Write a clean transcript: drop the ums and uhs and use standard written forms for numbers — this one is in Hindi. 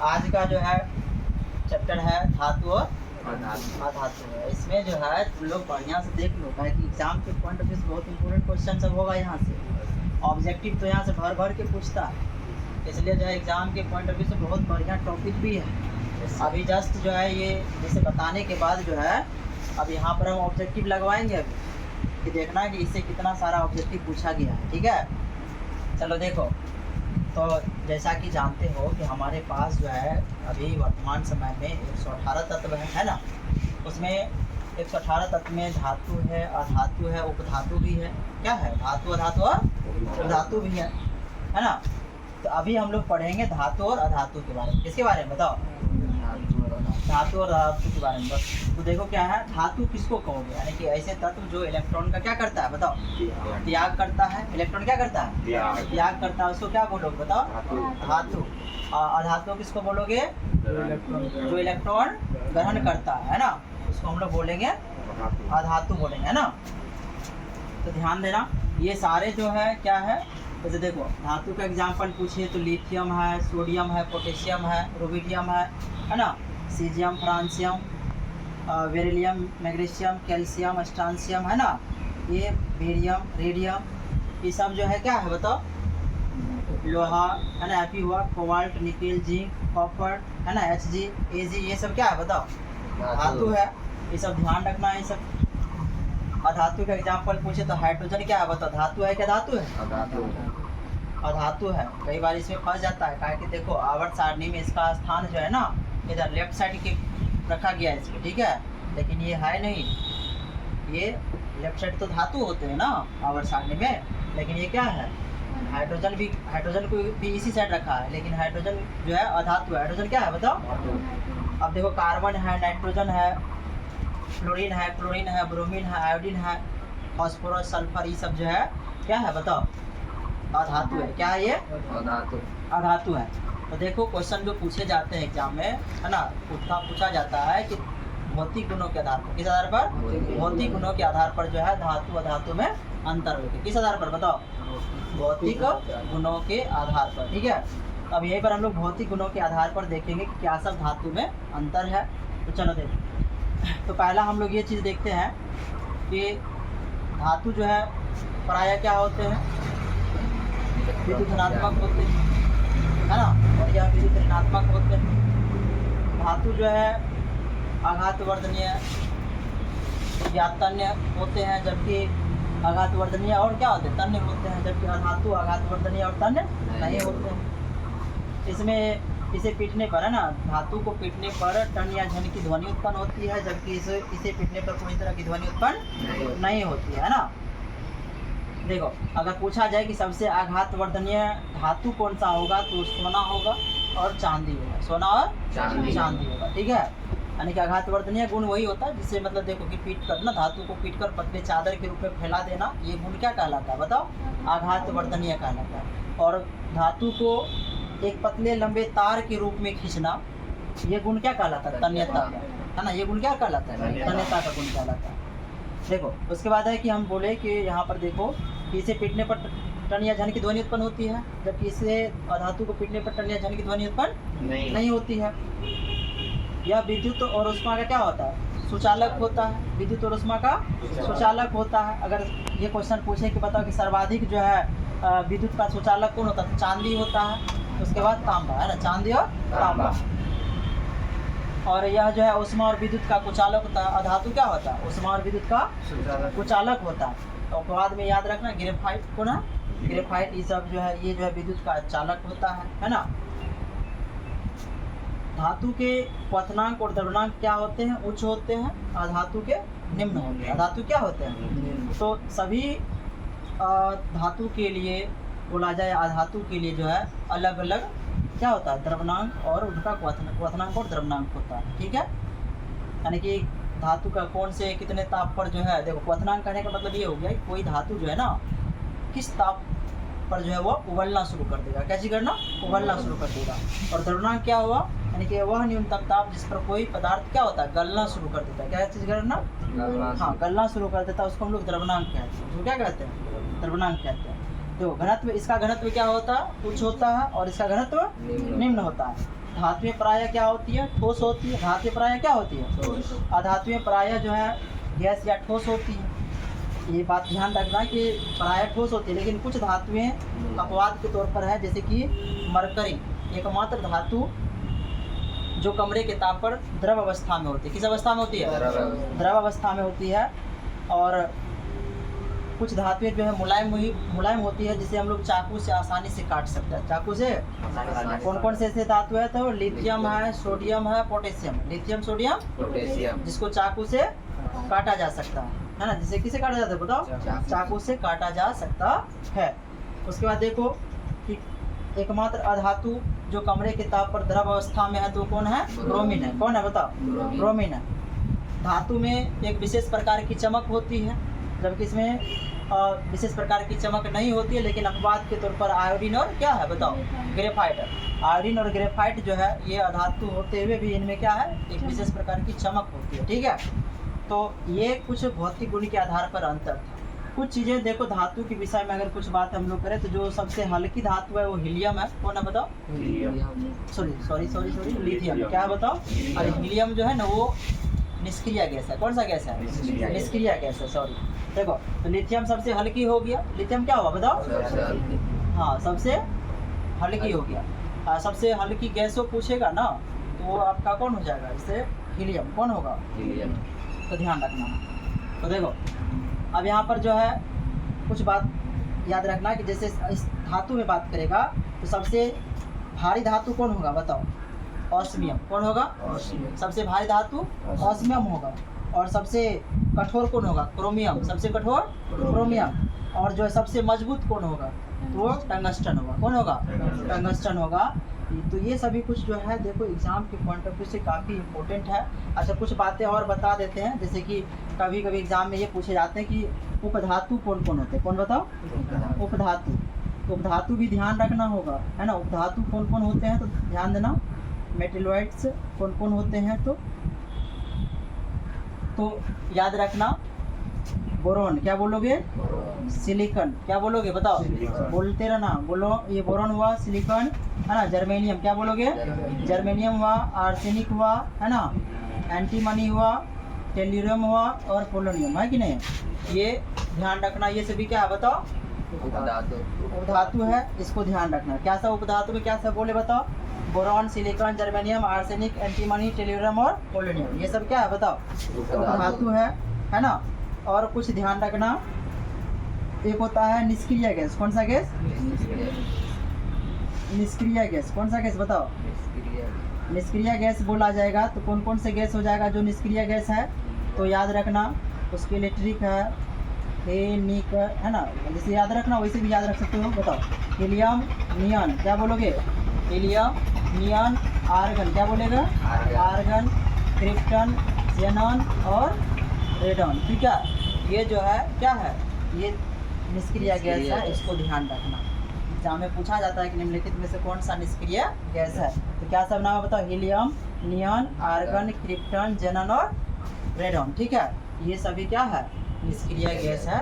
आज का जो है चैप्टर है धातु और अधातु है। इसमें जो है तुम लोग बढ़िया से देख लो, कि एग्जाम के पॉइंट ऑफ व्यू से बहुत इंपॉर्टेंट क्वेश्चन सब होगा यहाँ से। ऑब्जेक्टिव तो यहाँ से भर भर के पूछता है, इसलिए जो है एग्जाम के पॉइंट ऑफ व्यू से बहुत बढ़िया टॉपिक भी है। अभी जस्ट जो है ये जैसे बताने के बाद जो है अब यहाँ पर हम ऑब्जेक्टिव लगवाएंगे अभी, कि देखना कि इससे कितना सारा ऑब्जेक्टिव पूछा गया है। ठीक है, चलो देखो। तो जैसा कि जानते हो कि हमारे पास जो है अभी वर्तमान समय में 118 तत्व है ना। उसमें 118 तत्व में धातु है, अधातु है, उपधातु भी है। क्या है? धातु, अधातु और उपधातु भी है ना। तो अभी हम लोग पढ़ेंगे धातु और अधातु के बारे में। किसके बारे में बताओ? धातु और धातु के बारे में। बस तो देखो क्या है, धातु किसको कहोगे? यानी कि ऐसे तत्व जो इलेक्ट्रॉन का क्या करता है, बताओ? त्याग करता है। इलेक्ट्रॉन क्या करता है? त्याग करता है। उसको क्या बोलोगे, बताओ? धातु। अधातु किसको बोलोगे? जो इलेक्ट्रॉन ग्रहण करता है ना, उसको हम लोग बोलेंगे अधातु बोलेंगे, है ना। तो ध्यान देना, ये सारे जो है क्या है, जैसे देखो धातु का एग्जाम्पल पूछिए तो लिथियम है, सोडियम है, पोटेशियम है, रुबिडियम है ना, caesium, francium, beryllium, magnesium, calcium, strontium, है ना। ये बेरियम, रेडियम, ये सब जो है क्या है, बताओ? लोहा, है ना। एफी हुआ, कोबाल्ट, निकेल, जिंक, कॉपर, है ना, Hg, Ag, ये सब क्या है, बताओ? धातु है। ये सब ध्यान रखना है। ये सब अधातु का एग्जाम्पल पूछे तो हाइड्रोजन क्या है, बताओ? धातु है क्या धातु है? अधातु है। कई बार इसमें फंस जाता है, क्या कि देखो आवर्त सारणी में इसका स्थान जो है ना इधर लेफ्ट साइड के रखा गया है इसको, ठीक है, लेकिन ये है नहीं। ये लेफ्ट साइड तो धातु होते हैं ना आवर्त सारणी में, लेकिन ये क्या है, हाइड्रोजन को भी इसी साइड रखा है, लेकिन हाइड्रोजन जो है अधातु है। हाइड्रोजन क्या है, बताओ? अब देखो कार्बन है, नाइट्रोजन है, फ्लोरीन है, क्लोरीन है, ब्रोमीन है, आयोडीन है, फास्फोरस, सल्फर, ये सब जो है क्या है, बताओ? अधातु है। क्या है ये? अधातु है। तो देखो क्वेश्चन जो पूछे जाते हैं एग्जाम में, है ना, पूछा जाता है कि भौतिक गुणों के आधार पर। किस आधार पर? भौतिक गुणों के आधार पर जो है धातु अधातु में अंतर होते। किस आधार पर, बताओ? भौतिक गुणों के आधार पर। ठीक है, अब यहीं पर हम लोग भौतिक गुणों के आधार पर देखेंगे कि क्या सब धातु में अंतर है। तो चलो देखो, तो पहला हम लोग ये चीज़ देखते हैं कि धातु जो है प्रायः क्या होते हैं, विद्युत ऋणात्मक होते हैं, है ना, और यह विद्युत ऋणात्मक होते हैं। धातु जो है आघातवर्धनीय या तन्य होते हैं, जबकि आघातवर्धनीय और क्या होते हैं, तन्य होते हैं, जबकि अधातु आघातवर्धनीय और तन्य नहीं होते हैं। इसमें इसे पीटने पर, है ना, धातु को पीटने पर टन या झन की ध्वनि उत्पन्न होती है, जबकि इसे पीटने पर कोई तरह की ध्वनि उत्पन्न नहीं होती है ना। देखो अगर पूछा जाए कि सबसे आघातवर्धनीय धातु कौन सा होगा, तो सोना होगा और चांदी होगा। सोना और चांदी होगा। ठीक है, यानी कि आघातवर्धनीय गुण वही होता है जिससे मतलब देखो कि पीट कर ना, धातु को पीट कर पतले चादर के रूप में फैला देना, ये गुण क्या कहलाता है, बताओ? आघातवर्धनीय कहलाता है। और धातु को एक पतले लंबे तार के रूप में खींचना, ये गुण क्या कहलाता है, तन्यता, है ना। ये गुण क्या कहलाता है, तन्यता का गुण कहलाता है। देखो उसके बाद है कि हम बोले कि यहाँ पर देखो कि इसे पीटने पर टन या झन की ध्वनि उत्पन्न होती है, जबकि इसे अधातु को पीटने पर टन या झन की ध्वनि उत्पन्न नहीं होती है। यह विद्युत और ऊष्मा का क्या होता है, सुचालक होता है। विद्युत और ऊष्मा का सुचालक होता है। अगर ये क्वेश्चन पूछे कि बताओ कि सर्वाधिक जो है विद्युत का सुचालक कौन होता है, तो चांदी होता है। उसके बाद तांबा, है ना, चांदी और तांबा। और यह जो है ऊष्मा और विद्युत का कुचालक होता है। अधातु क्या होता है, ऊष्मा और विद्युत का कुचालक होता है। तो बाद में याद रखना ग्रेफाइट को ना, ग्रेफाइट ये सब जो है, ये जो है विद्युत का चालक होता है ना। धातु के क्वथनांक और द्रव्यनांक क्या होते हैं, उच्च होते हैं, अधातु के निम्न होते हैं। अधातु क्या होते हैं, तो सभी धातु के लिए बोला जाए, अधातु के लिए जो है अलग अलग क्या होता है, द्रव्यनांक और उनका क्वथनांक और द्रव्यनांक होता है। ठीक है, यानी कि धातु का कौन से कितने ताप पर जो है, देखो क्वथनांक कहने का मतलब ये हो गया कि कोई धातु जो है ना किस ताप पर जो है वो उबलना शुरू कर देगा। कैसे करना, उबलना शुरू कर देगा। और द्रव्यनांक क्या हुआ, यानी कि वह न्यूनतम ताप जिस पर कोई पदार्थ क्या होता है, गलना शुरू कर देता है। क्या चीज़ करना, हाँ, गलना शुरू कर देता है, उसको हम लोग द्रव्यनांक कहते हैं। उसको क्या कहते हैं, द्रव्यनांक कहते हैं। तो घनत्व, इसका घनत्व क्या होता है, उच्च होता है, और इसका घनत्व निम्न होता है। धातुएं प्रायः क्या होती है, ठोस होती है। धातुएं प्रायः क्या होती है, अधातुएं प्रायः जो है गैस या ठोस होती है। ये बात ध्यान रखना कि प्रायः ठोस होती है, लेकिन कुछ धातुएं अपवाद के तौर पर है, जैसे कि मरकरी एकमात्र धातु जो कमरे के ताप पर द्रव अवस्था में होती है। किस अवस्था में होती है, द्रव अवस्था में होती है। और कुछ धातुएं जो है मुलायम होती है, जिसे हम लोग चाकू से आसानी से काट सकते हैं। चाकू से कौन कौन से ऐसे धातु है, तो लिथियम है, सोडियम है, पोटेशियम। लिथियम, सोडियम, पोटेशियम, जिसको चाकू से काटा जा सकता है ना। जिसे किसे काटा जाता है बताओ, चाकू से काटा जा सकता है। उसके बाद देखो कि एकमात्र अधातु जो कमरे के ताप पर द्रव अवस्था में है तो कौन है, ब्रोमीन है। कौन है बताओ, ब्रोमीन है। धातु में एक विशेष प्रकार की चमक होती है, जबकि इसमें विशेष प्रकार की चमक नहीं होती है, लेकिन अपवाद के तौर पर आयोडीन और क्या है बताओ, ग्रेफाइट है। आयोडीन और ग्रेफाइट जो है ये अधातु होते हुए भी इनमें क्या है, एक विशेष प्रकार की चमक होती है। ठीक है, तो ये कुछ भौतिक गुण के आधार पर अंतर था। कुछ चीज़ें देखो धातु के विषय में अगर कुछ बात हम लोग करें तो जो सबसे हल्की धातु है वो हीलियम है। कौन है बताओ, सॉरी लिथियम। क्या है बताओ, और हीलियम जो है ना वो निष्क्रिय गैस है। कौन सा गैस है, निष्क्रिय गैस है। सॉरी, देखो तो लिथियम सबसे हल्की हो गया। लिथियम क्या हुआ बताओ, हाँ सबसे हल्की हो गया। सबसे हल्की गैसों पूछेगा ना तो वो आपका कौन हो जाएगा, इससे हीलियम। कौन होगा, हीलियम। तो ध्यान रखना। तो देखो अब यहाँ पर जो है कुछ बात याद रखना कि जैसे इस धातु में बात करेगा तो सबसे भारी धातु कौन होगा बताओ, ऑस्मियम। कौन होगा, सबसे भारी धातु ऑस्मियम होगा। और सबसे कठोर कौन होगा, क्रोमियम। सबसे कठोर क्रोमियम। और जो है सबसे मजबूत कौन होगा, तो वो टंगस्टन होगा। कौन होगा, टंगस्टन होगा। तो ये सभी कुछ जो है देखो एग्जाम के पॉइंट ऑफ व्यू से काफ़ी इम्पोर्टेंट है। अच्छा कुछ बातें और बता देते हैं, जैसे कि कभी कभी एग्जाम में ये पूछे जाते हैं कि उपधातु कौन कौन होते हैं। कौन बताओ, उपधातु। उपधातु भी ध्यान रखना होगा, है ना। उपधातु कौन कौन होते हैं तो ध्यान देना। मेटलॉइड्स कौन कौन होते हैं तो याद रखना। बोरोन क्या बोलोगे, सिलिकॉन क्या बोलोगे बताओ, बोलते रहना, बोलो। ये बोरोन हुआ, सिलिकॉन है ना। जर्मेनियम क्या बोलोगे, जर्मेनियम हुआ। आर्सेनिक हुआ, है ना। एंटीमनी हुआ, टेल्यूरियम हुआ और पोलोनियम, है कि नहीं। ये ध्यान रखना। ये सभी क्या है बताओ, उपधातु है। इसको ध्यान रखना। क्या सब उपधातु में क्या सब बोले बताओ, boron, silicon, germanium, arsenic, antimony, tellurium और पोलोनियम। ये सब क्या है बताओ, उपधातु है ना। और कुछ ध्यान रखना, एक होता है निष्क्रिय गैस। कौन सा गैस, निष्क्रिय गैस। कौन सा गैस बताओ, निष्क्रिय गैस बोला जाएगा तो कौन कौन से गैस हो जाएगा जो निष्क्रिय गैस है, तो याद रखना उसके लिए ट्रिक है, निक है ना। जैसे याद रखना वैसे भी याद रख सकते हो। बताओ, हीलियम, नियॉन क्या बोलोगे, हीलियम, नियॉन, आर्गन क्या बोलेगा, आर्गन, क्रिप्टन, ज़ेनॉन और रेडॉन। ठीक है, ये जो है क्या है, ये निष्क्रिय गैस है। इसको ध्यान रखना। एग्जाम में पूछा जाता है कि निम्नलिखित में से कौन सा निष्क्रिय गैस है। तो क्या सब नाम है बताओ, helium, neon, argon, krypton, xenon और रेडॉन। ठीक है, ये सभी क्या है, निष्क्रिय गैस है।